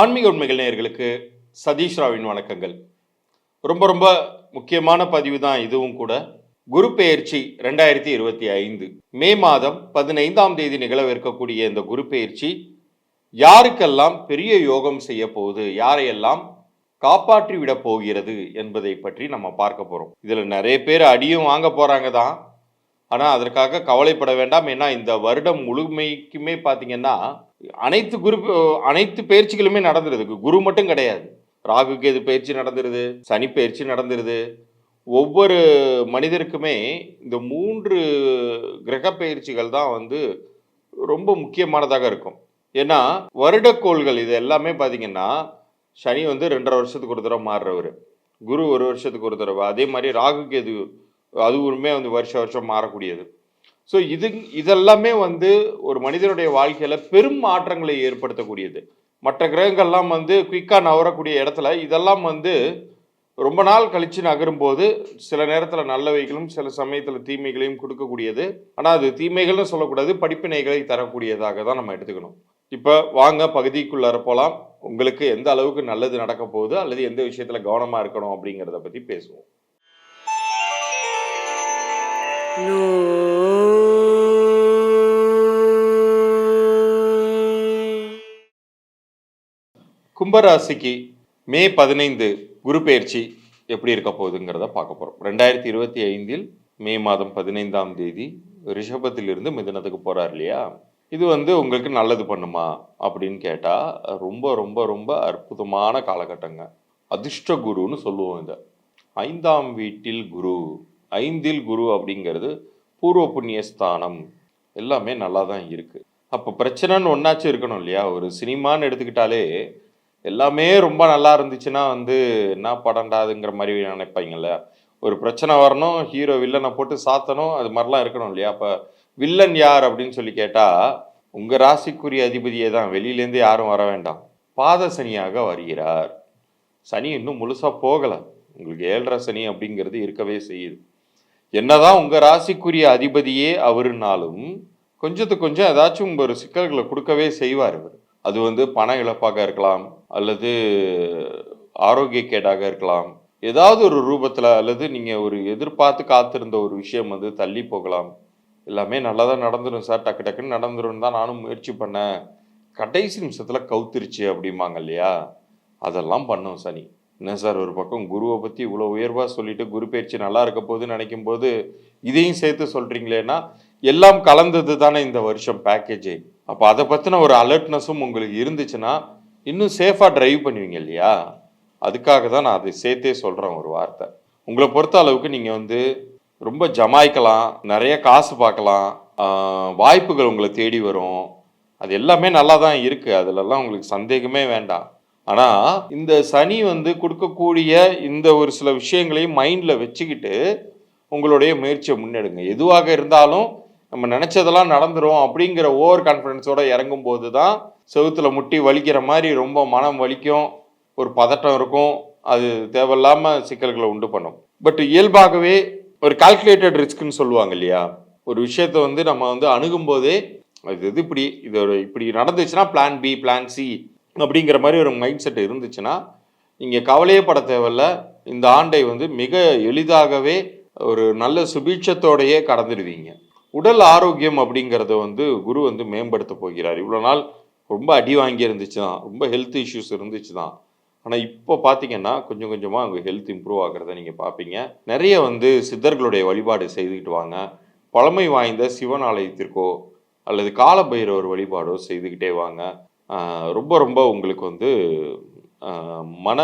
ஆன்மீக உண்மைகள் நேயர்களுக்கு சதீஷ் ராவின் வணக்கங்கள். ரொம்ப ரொம்ப முக்கியமான பதிவு தான் இதுவும் கூட. குரு பெயர்ச்சி 2025 மே மாதம் 15ஆம் தேதி நிகழவிருக்கக்கூடிய இந்த குரு பெயர்ச்சி யாருக்கெல்லாம் பெரிய யோகம் செய்ய போகுது, யாரையெல்லாம் காப்பாற்றி விட போகிறது என்பதை பற்றி நம்ம பார்க்க போறோம். இதுல நிறைய பேர் அடியும் வாங்க போறாங்க தான். ஆனால் அதற்காக கவலைப்பட வேண்டாம். ஏன்னா இந்த வருடம் முழுமைக்குமே பார்த்தீங்கன்னா அனைத்து பயிற்சிகளுமே நடந்துருது. குரு மட்டும் கிடையாது. ராகு கேது பயிற்சி நடந்துருது, சனி பயிற்சி நடந்துருது. ஒவ்வொரு மனிதருக்குமே இந்த 3 கிரக பயிற்சிகள் தான் ரொம்ப முக்கியமானதாக இருக்கும். ஏன்னா வருடக்கோள்கள் இது எல்லாமே பார்த்தீங்கன்னா சனி 2.5 வருஷத்துக்கு ஒரு தடவை மாறுறவர், குரு 1 வருஷத்துக்கு ஒரு தடவை, அதே மாதிரி ராகு கேது அதுவுமே வருஷம் மாறக்கூடியது. ஸோ இதெல்லாமே ஒரு மனிதனுடைய வாழ்க்கையில் பெரும் மாற்றங்களை ஏற்படுத்தக்கூடியது. மற்ற கிரகங்கள்லாம் குயிக்காக நகரக்கூடிய இடத்துல இதெல்லாம் ரொம்ப நாள் கழித்து நகரும்போது சில நேரத்தில் நல்லவைகளும் சில சமயத்தில் தீமைகளையும் கொடுக்கக்கூடியது. ஆனால் அது தீமைகள்னு சொல்லக்கூடாது, படிப்பினைகளை தரக்கூடியதாக தான் நம்ம எடுத்துக்கணும். இப்போ வாங்க பகுதிக்குள்ளார போகலாம். உங்களுக்கு எந்த அளவுக்கு நல்லது நடக்க போகுது அல்லது எந்த விஷயத்தில் கவனமாக இருக்கணும் அப்படிங்கிறத பற்றி பேசுவோம். கும்பராசிக்கு மே 15 குரு பெயர்ச்சி எப்படி இருக்க போகுதுங்கிறத பார்க்க போகிறோம். 2025 மே மாதம் 15ஆம் தேதி ரிஷபத்திலிருந்து மிதுனத்துக்கு போகிறார் இல்லையா? இது உங்களுக்கு நல்லது பண்ணுமா அப்படின்னு கேட்டால் ரொம்ப ரொம்ப ரொம்ப அற்புதமான காலகட்டங்க. அதிர்ஷ்ட குருன்னு சொல்லுவோம். இந்த 5ஆம் வீட்டில் குரு, 5இல் குரு அப்படிங்கிறது பூர்வ புண்ணியஸ்தானம், எல்லாமே நல்லா தான் இருக்குது. அப்போ பிரச்சனைன்னு ஒன்றாச்சும் இருக்கணும் இல்லையா? ஒரு சினிமான்னு எடுத்துக்கிட்டாலே எல்லாமே ரொம்ப நல்லா இருந்துச்சுன்னா என்ன படண்டாதுங்கிற மாதிரி நினைப்பாங்கல்ல. ஒரு பிரச்சனை வரணும், ஹீரோ வில்லனை போட்டு சாத்தணும், அது மாதிரிலாம் இருக்கணும் இல்லையா? அப்போ வில்லன் யார் அப்படின்னு சொல்லி கேட்டால் உங்கள் ராசிக்குரிய அதிபதியே தான். வெளியிலேருந்து யாரும் வர வேண்டாம். பாத சனியாக வருகிறார். சனி இன்னும் முழுசாக போகலை. உங்களுக்கு 7.5 சனி அப்படிங்கிறது இருக்கவே செய்யுது. என்னதான் உங்கள் ராசிக்குரிய அதிபதியே அவருனாலும் கொஞ்சத்துக்கு கொஞ்சம் ஏதாச்சும் ஒரு சிக்கல்களை கொடுக்கவே செய்வார் இவர். அது பண இழப்பாக இருக்கலாம், அல்லது ஆரோக்கிய கேடாக இருக்கலாம், ஏதாவது ஒரு ரூபத்தில், அல்லது நீங்கள் ஒரு எதிர்பார்த்து காத்திருந்த ஒரு விஷயம் தள்ளி போகலாம். எல்லாமே நல்லா தான் நடந்துடும் சார், டக்கு டக்குன்னு நடந்துடும் தான் நானும் முயற்சி பண்ணேன், கடைசி நிமிஷத்தில் கவுத்துருச்சு அப்படிம்பாங்க இல்லையா? அதெல்லாம் பண்ணும் சனி. என்ன சார், ஒரு பக்கம் குருவை பற்றி இவ்வளோ உயர்வாக சொல்லிட்டு குரு பயிற்சி நல்லா இருக்க போகுதுன்னு நினைக்கும் போது இதையும் சேர்த்து சொல்கிறீங்களேன்னா எல்லாம் கலந்தது தானே இந்த வருஷம் பேக்கேஜே. அப்போ அதை பற்றின ஒரு அலர்ட்னஸும் உங்களுக்கு இருந்துச்சுன்னா இன்னும் சேஃபாக ட்ரைவ் பண்ணுவீங்க இல்லையா? அதுக்காக தான் நான் அதை சேர்த்தே சொல்கிறேன் ஒரு வார்த்தை. உங்களை பொறுத்த அளவுக்கு நீங்கள் ரொம்ப ஜமாய்க்கலாம், நிறைய காசு பார்க்கலாம், வாய்ப்புகள் உங்களை தேடி வரும். அது எல்லாமே நல்லா தான் இருக்குது, அதிலெல்லாம் உங்களுக்கு சந்தேகமே வேண்டாம். ஆனால் இந்த சனி கொடுக்கக்கூடிய இந்த ஒரு சில விஷயங்களையும் மைண்டில் வச்சுக்கிட்டு உங்களுடைய முயற்சியை முன்னெடுங்க. எதுவாக இருந்தாலும் நம்ம நினச்சதெல்லாம் நடந்துரும் அப்படிங்கிற ஓவர் கான்ஃபிடென்ஸோடு இறங்கும் போது தான் செவுத்துல முட்டி வலிக்கிற மாதிரி ரொம்ப மனம் வலிக்கும், ஒரு பதட்டம் இருக்கும், அது தேவையில்லாமல் சிக்கல்களை உண்டு பண்ணும். பட் இயல்பாகவே ஒரு கால்குலேட்டட் ரிஸ்க்குன்னு சொல்லுவாங்க இல்லையா? ஒரு விஷயத்தை நம்ம அணுகும் போதே இது இப்படி நடந்துச்சுன்னா பிளான் பி, பிளான் சி அப்படிங்கிற மாதிரி ஒரு மைண்ட் செட் இருந்துச்சுன்னா நீங்கள் கவலையே பட தேவையில்ல. இந்த ஆண்டை மிக எளிதாகவே ஒரு நல்ல சுபீட்சத்தோடையே கடந்துடுவீங்க. உடல் ஆரோக்கியம் அப்படிங்கிறத குரு மேம்படுத்த போகிறார். இவ்வளோ நாள் ரொம்ப அடி வாங்கி இருந்துச்சு தான், ரொம்ப ஹெல்த் இஷ்யூஸ் இருந்துச்சு தான். ஆனால் இப்போ பார்த்தீங்கன்னா கொஞ்சம் கொஞ்சமாக அவங்க ஹெல்த் இம்ப்ரூவ் ஆகிறத நீங்கள் பார்ப்பீங்க. நிறைய சித்தர்களுடைய வழிபாடு செய்துக்கிட்டு வாங்க. பழமை வாய்ந்த சிவன் ஆலயத்திற்கோ அல்லது காலபைரவர் வழிபாடோ செய்துக்கிட்டே வாங்க. ரொம்ப ரொம்ப உங்களுக்கு மன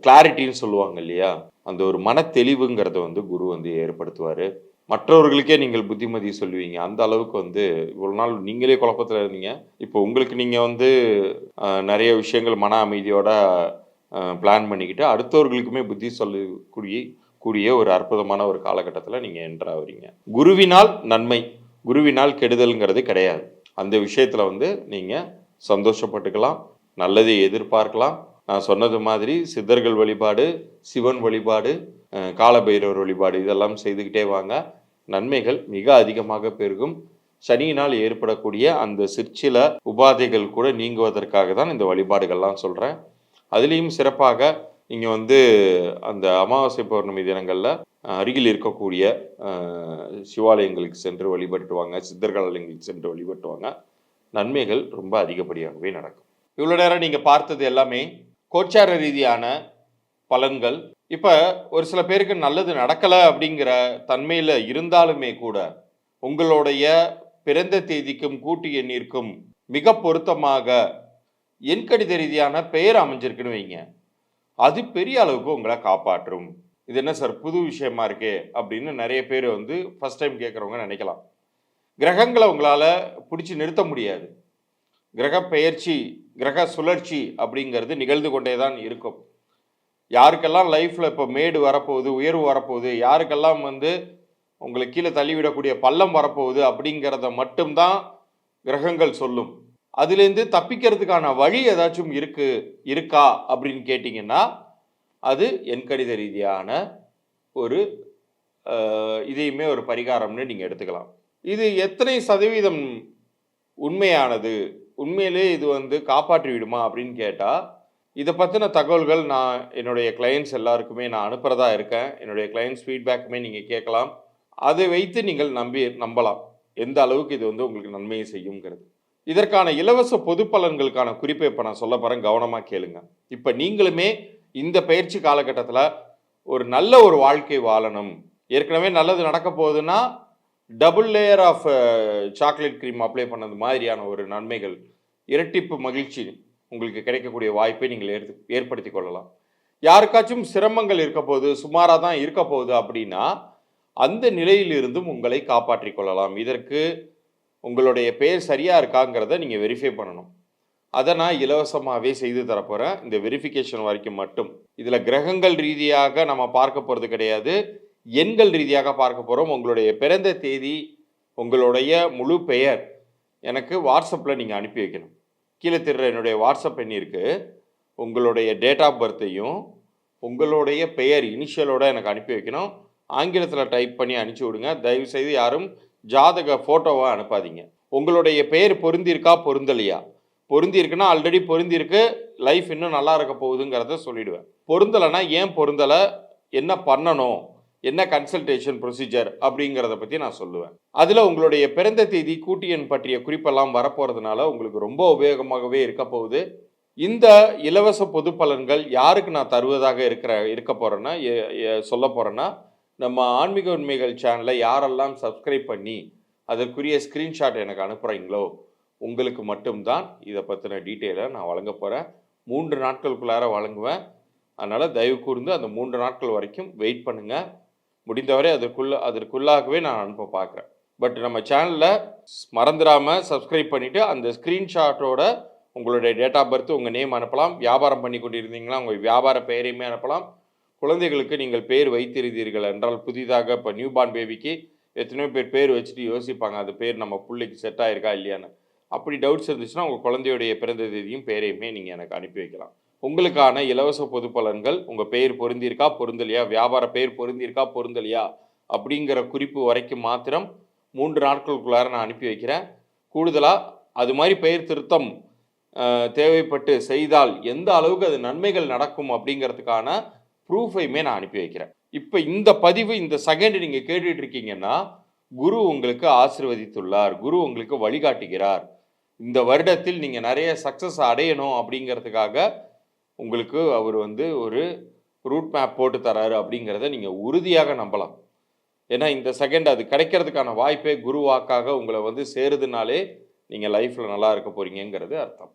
கிளாரிட்டின்னு சொல்லுவாங்க இல்லையா? அந்த ஒரு மன தெளிவுங்கிறத குரு ஏற்படுத்துவார். மற்றவர்களுக்கே நீங்கள் புத்திமதி சொல்லுவீங்க. அந்த அளவுக்கு இவ்வளோ நாள் நீங்களே குழப்பத்தில் இருந்தீங்க. இப்போ உங்களுக்கு நீங்கள் நிறைய விஷயங்கள் மன அமைதியோட பிளான் பண்ணிக்கிட்டு அடுத்தவர்களுக்குமே புத்தி சொல்லக்கூடிய ஒரு அற்புதமான ஒரு காலகட்டத்தில் நீங்கள் என்ட்ராகிறீங்க. குருவினால் நன்மை, குருவினால் கெடுதல்ங்கிறது கிடையாது. அந்த விஷயத்தில் நீங்கள் சந்தோஷப்பட்டுக்கலாம், நல்லதை எதிர்பார்க்கலாம். நான் சொன்னது மாதிரி சித்தர்கள் வழிபாடு, சிவன் வழிபாடு, காலபைரவர் வழிபாடு இதெல்லாம் செய்துக்கிட்டே வாங்க. நன்மைகள் மிக அதிகமாக பெருகும். சனியினால் ஏற்படக்கூடிய அந்த சிற்சில உபாதைகள் கூட நீங்குவதற்காக தான் இந்த வழிபாடுகள்லாம் சொல்கிறேன். அதுலேயும் சிறப்பாக நீங்கள் வந்து அந்த அமாவாசை பௌர்ணமி தினங்களில் அருகில் இருக்கக்கூடிய சிவாலயங்களுக்கு சென்று வழிபட்டு வாங்க, சித்தர்கள் ஆலயங்களுக்கு சென்று வழிபட்டு வாங்க. நன்மைகள் ரொம்ப அதிகப்படியாகவே நடக்கும். இவ்வளோ நேரம் நீங்கள் பார்த்தது எல்லாமே கோச்சார ரீதியான பலன்கள். இப்போ ஒரு சில பேருக்கு நல்லது நடக்கலை அப்படிங்கிற தன்மையில் இருந்தாலுமே கூட உங்களுடைய பிறந்த தேதிக்கும் கூட்டு எண்ணிற்கும் மிக பொருத்தமாக எண்கணித ரீதியான பெயர் அமைஞ்சிருக்குன்னு வைங்க, அது பெரிய அளவுக்கு உங்களை காப்பாற்றும். இது என்ன சார் புது விஷயமா இருக்கே அப்படின்னு நிறைய பேர் வந்து ஃபர்ஸ்ட் டைம் கேட்குறவங்க நினைக்கலாம். கிரகங்களை உங்களால் பிடிச்சி நிறுத்த முடியாது. கிரக பெயர்ச்சி, கிரக சுழற்சி அப்படிங்கிறது நிகழ்ந்து கொண்டே தான் இருக்கும். யாருக்கெல்லாம் லைஃப்பில் இப்போ மேடு வரப்போகுது, உயர்வு வரப்போகுது, யாருக்கெல்லாம் வந்து உங்களுக்கு கீழே தள்ளிவிடக்கூடிய பள்ளம் வரப்போகுது அப்படிங்கிறத மட்டும்தான் கிரகங்கள் சொல்லும். அதுலேருந்து தப்பிக்கிறதுக்கான வழி ஏதாச்சும் இருக்கா அப்படின்னு கேட்டிங்கன்னா அது எண்கணித ரீதியான ஒரு இதையுமே ஒரு பரிகாரம்னு நீங்கள் எடுத்துக்கலாம். இது எத்தனை சதவீதம் உண்மையானது, உண்மையிலே இது வந்து காப்பாற்றி விடுமா அப்படின்னு கேட்டால், இதை பற்றின தகவல்கள் நான் என்னுடைய கிளையண்ட்ஸ் எல்லாருக்குமே நான் அனுப்புகிறதா இருக்கேன். என்னுடைய கிளையண்ட்ஸ் ஃபீட்பேக்குமே நீங்கள் கேட்கலாம். அதை வைத்து நீங்கள் நம்பலாம் எந்த அளவுக்கு இது வந்து உங்களுக்கு நன்மையை செய்யுங்கிறது. இதற்கான இலவச பொது பலன்களுக்கான குறிப்பை இப்போ நான் சொல்ல போகிறேன், கவனமாக கேளுங்க. இப்போ நீங்களுமே இந்த பயிற்சி காலகட்டத்தில் ஒரு நல்ல ஒரு வாழ்க்கை வாழணும், ஏற்கனவே நல்லது நடக்க போகுதுன்னா double layer of chocolate cream apply பண்ணது மாதிரியான ஒரு நன்மைகள், இரட்டிப்பு மகிழ்ச்சி உங்களுக்கு கிடைக்கக்கூடிய வாய்ப்பை நீங்கள் ஏற்படுத்தி கொள்ளலாம். யாருக்காச்சும் சிரமங்கள் இருக்க போகுது, சுமாராக தான் இருக்க போகுது அப்படின்னா அந்த நிலையிலிருந்தும் உங்களை காப்பாற்றி கொள்ளலாம். இதற்கு உங்களுடைய பேர் சரியாக இருக்காங்கிறத நீங்கள் வெரிஃபை பண்ணணும். அதை நான் இலவசமாகவே செய்து தரப்போகிறேன், இந்த வெரிஃபிகேஷன் வரைக்கும் மட்டும். இதில் கிரகங்கள் ரீதியாக நம்ம பார்க்க போகிறது கிடையாது, எண்கள் ரீதியாக பார்க்க போகிறோம். உங்களுடைய பிறந்த தேதி, உங்களுடைய முழு பெயர் எனக்கு வாட்ஸ்அப்பில் நீங்கள் அனுப்பி வைக்கணும். கீழே தெரிகிற என்னுடைய வாட்ஸ்அப் எண்ணிற்கு உங்களுடைய டேட் ஆஃப் பர்த்தையும் உங்களுடைய பெயர் இனிஷியலோடு எனக்கு அனுப்பி வைக்கணும். ஆங்கிலத்தில் டைப் பண்ணி அனுப்பிச்சி விடுங்க. தயவுசெய்து யாரும் ஜாதக ஃபோட்டோவாக அனுப்பாதீங்க. உங்களுடைய பெயர் பொருந்திருக்கா பொருந்தலையா, பொருந்திருக்குன்னா ஆல்ரெடி பொருந்திருக்கு, லைஃப் இன்னும் நல்லா இருக்க போகுதுங்கிறத சொல்லிவிடுவேன். பொருந்தலைன்னா ஏன் பொருந்தலை, என்ன பண்ணணும், என்ன கன்சல்டேஷன் ப்ரொசீஜர் அப்படிங்கிறத பற்றி நான் சொல்லுவேன். அதில் உங்களுடைய பிறந்த தேதி கூட்டு எண் பற்றிய குறிப்பெல்லாம் வரப்போகிறதுனால உங்களுக்கு ரொம்ப உபயோகமாகவே இருக்க போகுது. இந்த இலவச பொது பலன்கள் யாருக்கு நான் தருவதாக இருக்க போகிறேன்னா சொல்ல போகிறேன்னா, நம்ம ஆன்மீக உண்மைகள் சேனலை யாரெல்லாம் சப்ஸ்கிரைப் பண்ணி அதற்குரிய ஸ்க்ரீன்ஷாட் எனக்கு அனுப்புகிறீங்களோ உங்களுக்கு மட்டும்தான் இதை பற்றின டீட்டெயிலை நான் வழங்க போகிறேன். 3 நாட்களுக்குள்ளார வழங்குவேன். அதனால் தயவு கூர்ந்து அந்த 3 நாட்கள் வரைக்கும் வெயிட் பண்ணுங்கள். முடிந்தவரை அதற்குள்ளாகவே நான் அனுப்ப பார்க்குறேன். பட் நம்ம சேனலில் மறந்துடாமல் சப்ஸ்கிரைப் பண்ணிவிட்டு அந்த ஸ்க்ரீன்ஷாட்டோட உங்களுடைய டேட் ஆஃப் பர்த், உங்கள் நேம் அனுப்பலாம். வியாபாரம் பண்ணி கொண்டிருந்தீங்கன்னா உங்கள் வியாபார பெயரையுமே அனுப்பலாம். குழந்தைகளுக்கு நீங்கள் பேர் வைத்திருந்தீர்கள் என்றால், புதிதாக இப்போ நியூ பார்ன் பேபிக்கு எத்தனையோ பேர் வச்சுட்டு யோசிப்பாங்க, அது பேர் நம்ம பிள்ளைக்கு செட் ஆகிருக்கா இல்லையான்னு. அப்படி டவுட்ஸ் இருந்துச்சுன்னா உங்கள் குழந்தையுடைய பிறந்த தேதியும் பேரையுமே நீங்கள் எனக்கு அனுப்பி வைக்கலாம். உங்களுக்கான இலவச பொது பலன்கள், உங்கள் பெயர் பொருந்திருக்கா பொருந்தலையா, வியாபார பெயர் பொருந்திருக்கா பொருந்தலையா அப்படிங்கிற குறிப்பு வரைக்கும் மாத்திரம் 3 நாட்களுக்குள்ளார நான் அனுப்பி வைக்கிறேன். கூடுதலாக அது மாதிரி பெயர் திருத்தம் தேவைப்பட்டு செய்தால் எந்த அளவுக்கு அது நன்மைகள் நடக்கும் அப்படிங்கிறதுக்கான ப்ரூஃபையுமே நான் அனுப்பி வைக்கிறேன். இப்போ இந்த பதிவு இந்த செகண்ட் நீங்கள் கேட்டுட்டு இருக்கீங்கன்னா, குரு உங்களுக்கு ஆசீர்வதித்துள்ளார், குரு உங்களுக்கு வழிகாட்டுகிறார். இந்த வருடத்தில் நீங்கள் நிறைய சக்ஸஸ் அடையணும் அப்படிங்கிறதுக்காக உங்களுக்கு அவர் வந்து ஒரு ரூட் மேப் போட்டு தராரு அப்படிங்கிறத நீங்கள் உறுதியாக நம்பலாம். ஏன்னா இந்த செகண்ட் அது கிடைக்கிறதுக்கான வாய்ப்பே குரு வாக்காக உங்களை வந்து சேருதுனாலே நீங்கள் லைஃப்பில் நல்லா இருக்க போகிறீங்கிறது அர்த்தம்.